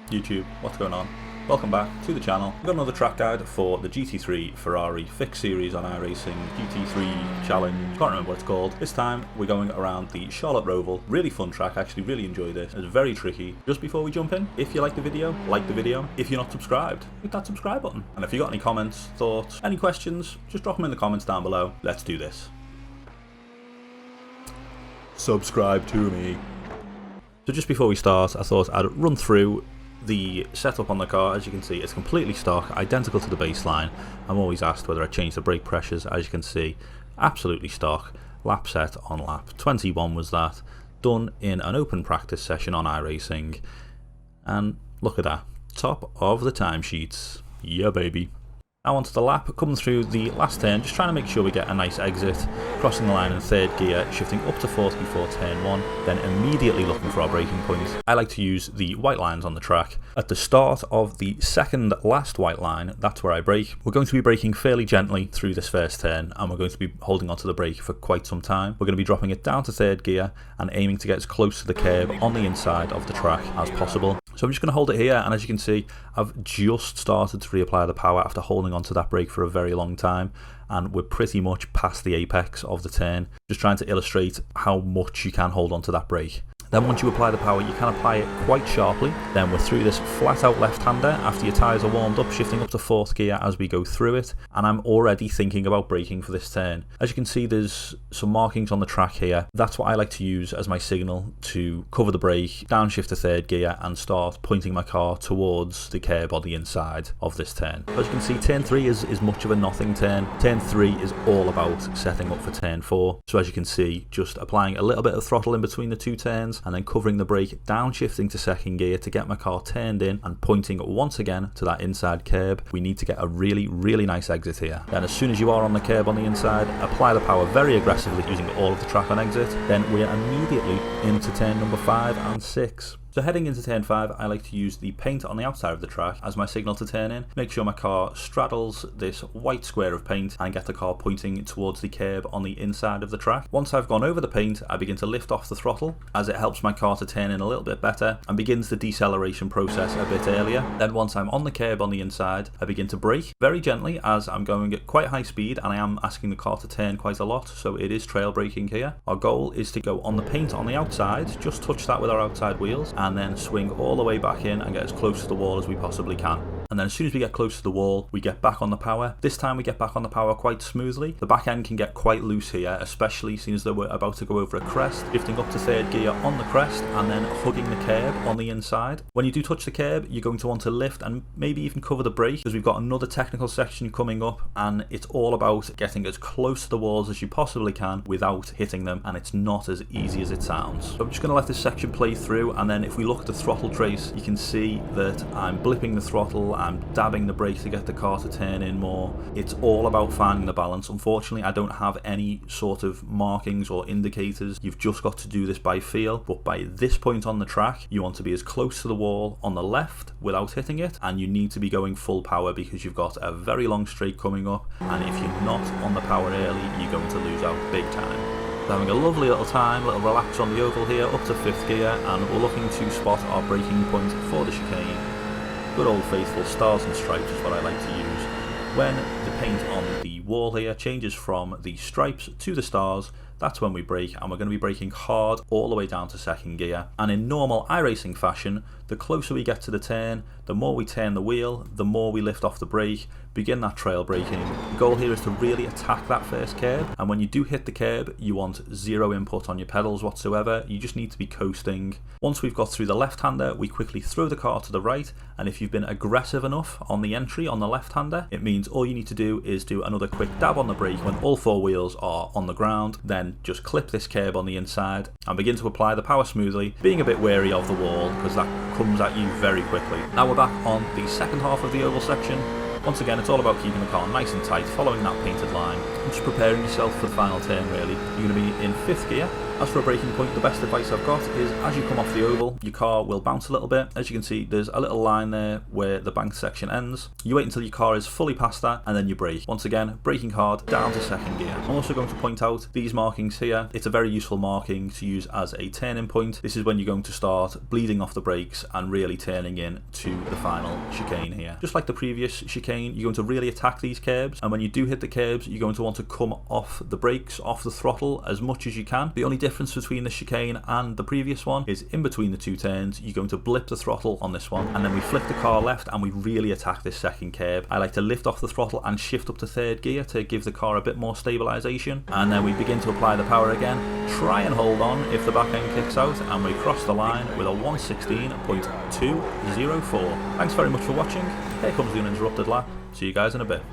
YouTube, what's going on? Welcome back to the channel. We've got another track guide for the GT3 Ferrari Fix Series on iRacing GT3 Challenge. Can't remember what it's called. This time we're going around the Charlotte Roval. Really fun track, actually really enjoyed this. It's very tricky. Just before we jump in, if you like the video, like the video. If you're not subscribed, hit that subscribe button. And if you got any comments, thoughts, any questions, just drop them in the comments down below. Let's do this. Subscribe to me. So just before we start, I thought I'd run through the setup on the car. As you can see, it's completely stock, identical to the baseline. I'm always asked whether I change the brake pressures. As you can see, absolutely stock. Lap set on lap 21 was that, done in an open practice session on iRacing. And look at that, top of the timesheets. Yeah baby. Now onto the lap, coming through the last turn, just trying to make sure we get a nice exit, crossing the line in third gear, shifting up to fourth before turn 1, then immediately looking for our braking point. I like to use the white lines on the track. At the start of the second last white line, that's where I brake. We're going to be braking fairly gently through this first turn, and we're going to be holding onto the brake for quite some time. We're going to be dropping it down to third gear and aiming to get as close to the curb on the inside of the track as possible. So I'm just going to hold it here, and as you can see, I've just started to reapply the power after holding onto that brake for a very long time, and we're pretty much past the apex of the turn. Just trying to illustrate how much you can hold onto that brake. Then once you apply the power, you can apply it quite sharply. Then we're through this flat out left-hander after your tyres are warmed up, shifting up to fourth gear as we go through it. And I'm already thinking about braking for this turn. As you can see, there's some markings on the track here. That's what I like to use as my signal to cover the brake, downshift to third gear and start pointing my car towards the curb on the inside of this turn. As you can see, turn 3 is much of a nothing turn. Turn 3 is all about setting up for turn 4. So as you can see, just applying a little bit of throttle in between the two turns, and then covering the brake, downshifting to second gear to get my car turned in and pointing once again to that inside curb. We need to get a really nice exit here. Then as soon as you are on the curb on the inside, apply the power very aggressively using all of the track on exit. Then we're immediately into turn number 5 and 6. So heading into turn 5, I like to use the paint on the outside of the track as my signal to turn in. Make sure my car straddles this white square of paint and get the car pointing towards the curb on the inside of the track. Once I've gone over the paint, I begin to lift off the throttle as it helps my car to turn in a little bit better and begins the deceleration process a bit earlier. Then once I'm on the curb on the inside, I begin to brake very gently as I'm going at quite high speed and I am asking the car to turn quite a lot, so it is trail braking here. Our goal is to go on the paint on the outside, just touch that with our outside wheels, and then swing all the way back in and get as close to the wall as we possibly can. And then as soon as we get close to the wall, we get back on the power. This time we get back on the power quite smoothly. The back end can get quite loose here, especially since though we're about to go over a crest, lifting up to third gear on the crest and then hugging the curb on the inside. When you do touch the curb, you're going to want to lift and maybe even cover the brake, because we've got another technical section coming up, and it's all about getting as close to the walls as you possibly can without hitting them, and it's not as easy as it sounds. So I'm just going to let this section play through, and then if we look at the throttle trace, you can see that I'm blipping the throttle, I'm dabbing the brake to get the car to turn in more. It's all about finding the balance. Unfortunately, I don't have any sort of markings or indicators. You've just got to do this by feel, but by this point on the track, you want to be as close to the wall on the left without hitting it, and you need to be going full power because you've got a very long straight coming up, and if you're not on the power early, you're going to lose out big time. Having a lovely little time, little relax on the oval here, up to 5th gear, and we're looking to spot our braking point for the chicane. Good old faithful stars and stripes is what I like to use. When the paint on the wall here changes from the stripes to the stars, that's when we brake, and we're going to be braking hard all the way down to second gear. And in normal iRacing fashion, the closer we get to the turn, the more we turn the wheel, the more we lift off the brake, begin that trail braking. The goal here is to really attack that first curb, and when you do hit the curb, you want zero input on your pedals whatsoever. You just need to be coasting. Once we've got through the left-hander, we quickly throw the car to the right, and if you've been aggressive enough on the entry on the left-hander, it means all you need to do is do another quick dab on the brake when all 4 wheels are on the ground, then just clip this curb on the inside and begin to apply the power smoothly, being a bit wary of the wall because that comes at you very quickly. Now we're back on the second half of the oval section. Once again, it's all about keeping the car nice and tight, following that painted line. just preparing yourself for the final turn really. You're going to be in 5th gear. As for a braking point, the best advice I've got is as you come off the oval, your car will bounce a little bit. As you can see, there's a little line there where the banked section ends. You wait until your car is fully past that and then you brake. Once again, braking hard down to 2nd gear. I'm also going to point out these markings here. It's a very useful marking to use as a turning point. This is when you're going to start bleeding off the brakes and really turning in to the final chicane here. Just like the previous chicane, you're going to really attack these curbs, and when you do hit the curbs, you're going to want to come off the brakes, off the throttle as much as you can. The only difference between the chicane and the previous one is in between the 2 turns, you're going to blip the throttle on this one, and then we flip the car left and we really attack this 2nd curb. I like to lift off the throttle and shift up to 3rd gear to give the car a bit more stabilisation, and then we begin to apply the power again. Try and hold on if the back end kicks out, and we cross the line with a 1:16.204. Thanks very much for watching. Here comes the uninterrupted lap. See you guys in a bit.